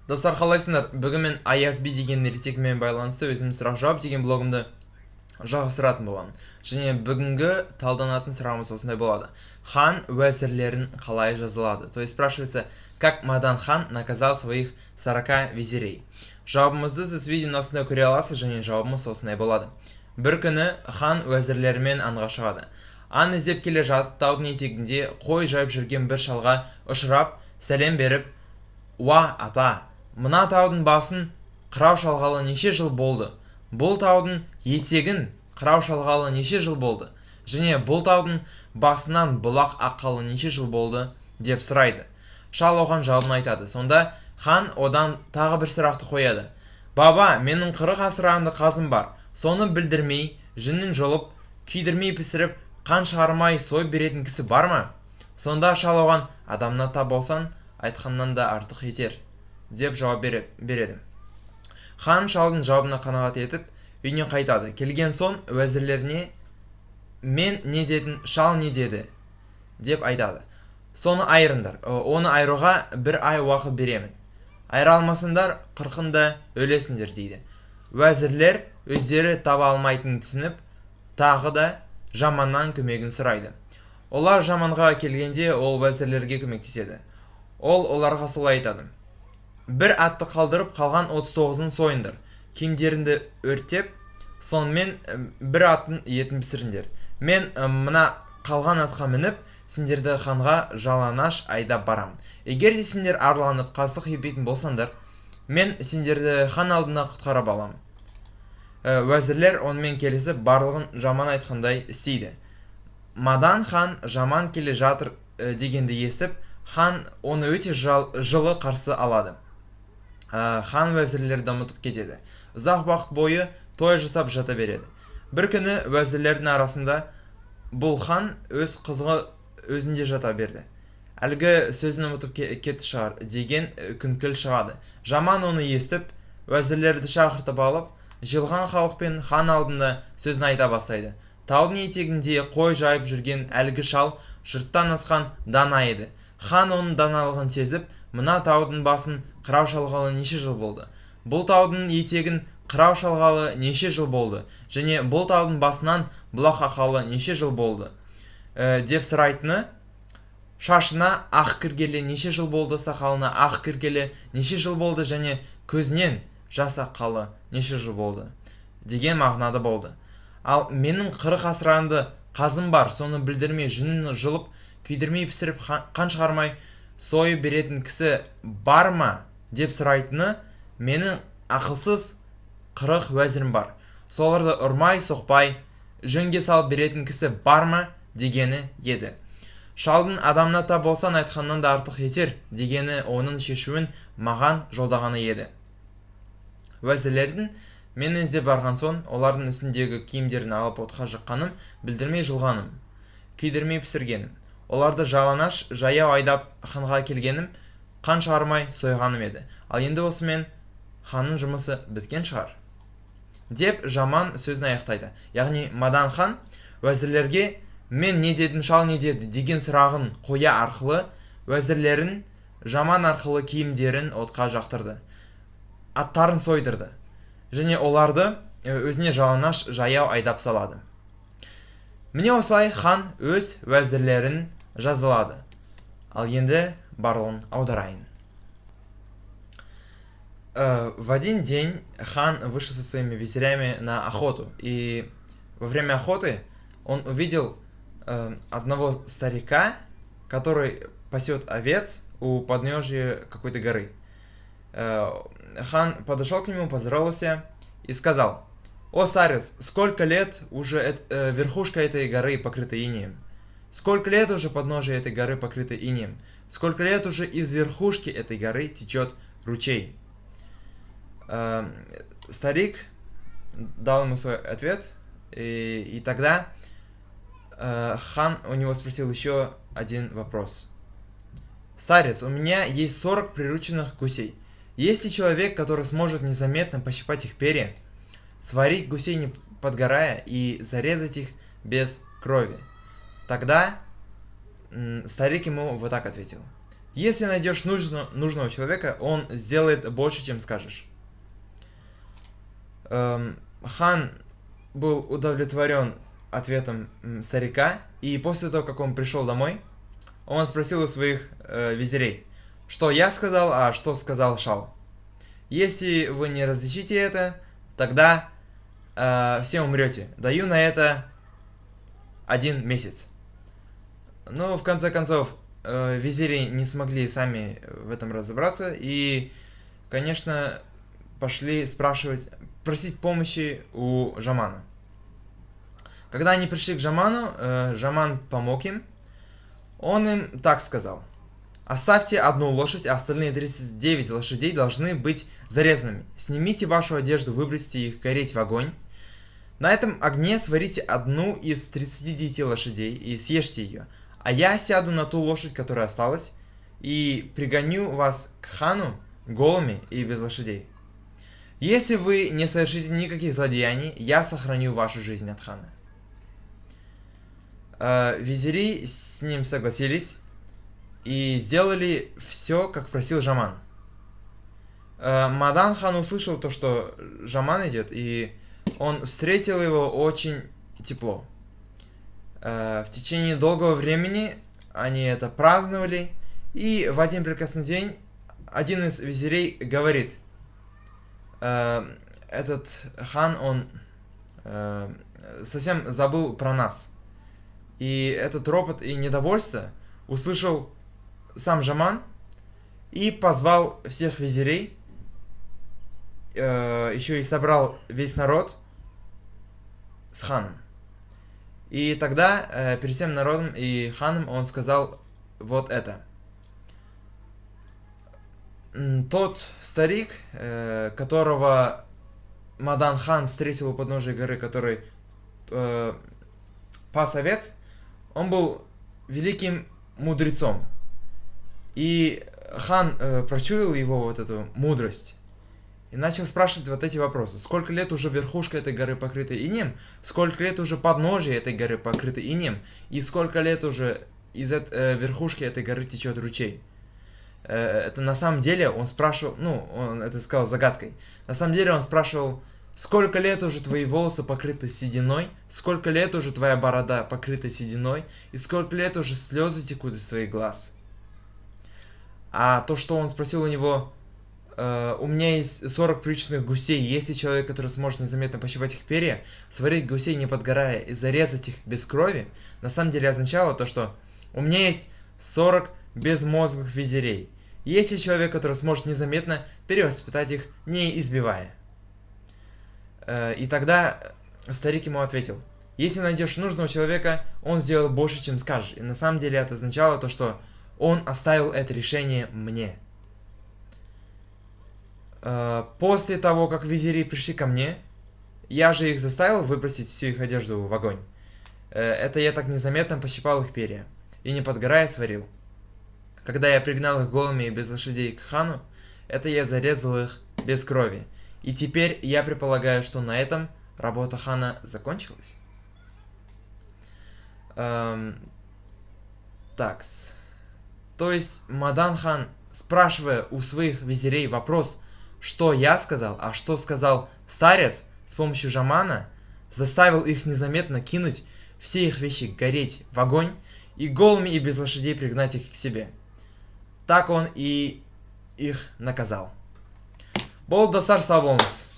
Достар, қалайсыңдар? Бүгін мен ISB деген ертегімен байланысты өзім сұрақ-жауап деген блогымды жалғастыратын боламын. Және бүгінгі талданатын сұрағымыз осындай болады. Хан уәзірлерін қалай жазылады? То есть спрашивается, как Мадан хан наказал своих 40 визирей. Жауабымызды сіз видеоның астында көре аласыз, және жауабымыз осындай болады. Бір күні хан уәзірлерімен аңға шығады. Аң іздеп келе жатып, таудың етегінде қой жайып жүрген бір шалға ұшырап, сәлем беріп, «Уа, ата, мына таудың басын қырау шалғалы неше жыл болды? Бұл таудың етегін қырау шалғалы неше жыл болды? Және бұл таудың басынан бұлақ аққалы неше жыл болды?» деп сұрайды. Шал оған жауабын айтады. Сонда хан одан тағы бір сұрақты қояды. «Баба, менің 40 асыранды қазым бар. Соны білдірмей, жүнін жұлып, күйдірмей пісіріп, қан шығармай сойып беретін кісі бар ма?» Сонда шал оған «Адамна тап болсан, айтқаннан да артық етер» деп жауап береді. Хан шалдың жауабына қанағат етіп, үйіне қайтады. Келген соң уәзірлеріне «Мен не дедім, шал не деді?» деп айтады. «Соны айырыңдар, оны айыруға 1 ай уақыт беремін. Айыра алмасыңдар, 40-да өлесіңдер» дейді. Уәзірлер өздері таба алмайтынын түсініп, тағы да жаманнан көмегін сұрайды. Олар жаманға келгенде ол уәзірлерге көмектеседі. Ол оларға солай айтады: «Бір атты қалдырып, қалған 39-ын сойыңдар. Киімдеріңді өртеп, сонымен бір аттың етін пісіріңдер. Мен мына қалған атқа мініп, сендерді ханға жалаңаш айдап барам. Егер де сендер арланып қастық етпейтін болсаңдар, мен сендерді хан алдында құтқарып алам». Уәзірлер онымен келісіп, барлығын жаман айтқандай істейді. Мадан хан жаман келе жатыр дегенді естіп, хан оны өте жылы қарсы алады. Хан уәзірлерді ұмытып кетеді. Ұзақ уақыт бойы той жасап жата береді. Бір күні уәзірлердің арасында бұл хан өз қызығы өзінде жата берді. Әлгі сөзін ұмытып кетті шығар деген күңкіл шығады. Жаман оны естіп, уәзірлерді шақыртып алып, жиылған халықпен хан алдында сөзін айта бастайды. Таудың етегінде қой жайып жүрген әлгі шал жұрттан асқан дана еді. Хан оның даналығын сезіп, мына таудың басын қырау шалғалы неше жыл болды? Бұл таудың етегін қырау шалғалы неше жыл болды? Және бұл таудың басынан бұлақ аққалы неше жыл болды? Деп сұрайтыны, шашына ақ кіргелі неше жыл болды, сақалына ақ кіргелі неше жыл болды, және көзінен жас аққалы неше жыл болды деген мағынада болды. Ал менің 40 асыранды қазым бар, соны білдірмей, жүнін жұлып, күйдірмей пісіріп, қан шығармай сойып беретін кісі бар ма деп сұрайтыны, менің ақылсыз 40 уәзірім бар. Соларды ұрмай, соқпай, жөнге салып беретін кісі бар ма дегені еді. Шалдың адамна тап болсан айтқаннан да артық етер дегені оның шешуін маған жолдағаны еді. Уәзірлердің мен іздеп барған соң, олардың үстіндегі киімдерін алып отқа жаққаным, білдірмей жұлғаным, күйдірмей пісіргенім. Оларды жалаңаш жаяу айдап ханға келгенім, қан шығармай сойғаным еді. Ал енді осымен ханның жұмысы біткен шығар» деп жаман сөзін аяқтайды. Яғни Мадан хан уәзірлерге «Мен не дедім, шал не деді?» деген сұрағын қоя арқылы уәзірлерін жаман арқылы киімдерін отқа жақтырды, аттарын сойдырды, және оларды өзіне жалаңаш жаяу айдап салады. Міне осылай хан өз уәзірлерін жазалады. Ал енді барлығын аударайын. В один день хан вышел со своими визирями на охоту, и во время охоты он увидел одного старика, который пасет овец у подножия какой-то горы. Хан подошел к нему, поздоровался и сказал: «О, старец, сколько лет уже верхушка этой горы покрыта инеем? Сколько лет уже подножие этой горы покрыто инеем? Сколько лет уже из верхушки этой горы течет ручей?» Старик дал ему свой ответ, и тогда хан у него спросил еще один вопрос. «Старец, у меня есть 40 прирученных гусей. Есть ли человек, который сможет незаметно пощипать их перья, сварить гусей не подгорая и зарезать их без крови?» Тогда старик ему вот так ответил: Если найдешь нужного человека, он сделает больше, чем скажешь. Хан был удовлетворен ответом старика, и после того, как он пришел домой, он спросил у своих визирей, что я сказал, а что сказал Шал. Если вы не различите это, тогда все умрете. Даю на это 1 месяц. Но в конце концов, визири не смогли сами в этом разобраться и, конечно, пошли просить помощи у Жамана. Когда они пришли к Жаману, Жаман помог им. Он им так сказал: оставьте 1 лошадь, а остальные 39 лошадей должны быть зарезанными. Снимите вашу одежду, выбросьте их гореть в огонь. На этом огне сварите 1 из 39 лошадей и съешьте ее. А я сяду на ту лошадь, которая осталась, и пригоню вас к хану голыми и без лошадей. Если вы не совершите никаких злодеяний, я сохраню вашу жизнь от хана. Визири с ним согласились и сделали все, как просил Жаман. Мадан хан услышал то, что Жаман идет, и он встретил его очень тепло. В течение долгого времени они это праздновали, и в один прекрасный день один из визирей говорит: этот хан, он совсем забыл про нас. И этот ропот и недовольство услышал сам Жаман и позвал всех визирей, еще и собрал весь народ с ханом. И тогда перед всем народом и ханом он сказал вот это. Тот старик, которого Мадан хан встретил у подножия горы, который пас овец, он был великим мудрецом. И хан прочуял его вот эту мудрость и начал спрашивать вот эти вопросы. Сколько лет уже верхушка этой горы покрыта инеем? Сколько лет уже подножие этой горы покрыто инеем? И сколько лет уже из верхушки этой горы течет ручей? Это на самом деле он спрашивал, он это сказал загадкой. На самом деле он спрашивал: сколько лет уже твои волосы покрыты сединой? Сколько лет уже твоя борода покрыта сединой? И сколько лет уже слезы текут из твоих глаз? А то, что он спросил у него: у меня есть 40 приличных гусей, есть ли человек, который сможет незаметно пощипать их перья, сварить гусей не подгорая и зарезать их без крови, на самом деле означало то, что у меня есть 40 безмозглых визирей. Есть ли человек, который сможет незаметно перевоспитать их, не избивая? И тогда старик ему ответил: если найдешь нужного человека, он сделает больше, чем скажешь. И на самом деле это означало то, что он оставил это решение мне. После того, как визири пришли ко мне, я же их заставил выбросить всю их одежду в огонь. Это я так незаметно пощипал их перья и не подгорая сварил. Когда я пригнал их голыми и без лошадей к хану, это я зарезал их без крови. И теперь я предполагаю, что на этом работа хана закончилась. Такс. То есть Мадан хан, спрашивая у своих визирей вопрос, что я сказал, а что сказал старец, с помощью Жамана, заставил их незаметно кинуть все их вещи гореть в огонь и голыми и без лошадей пригнать их к себе. Так он и их наказал. Бол достар sağ olunuz.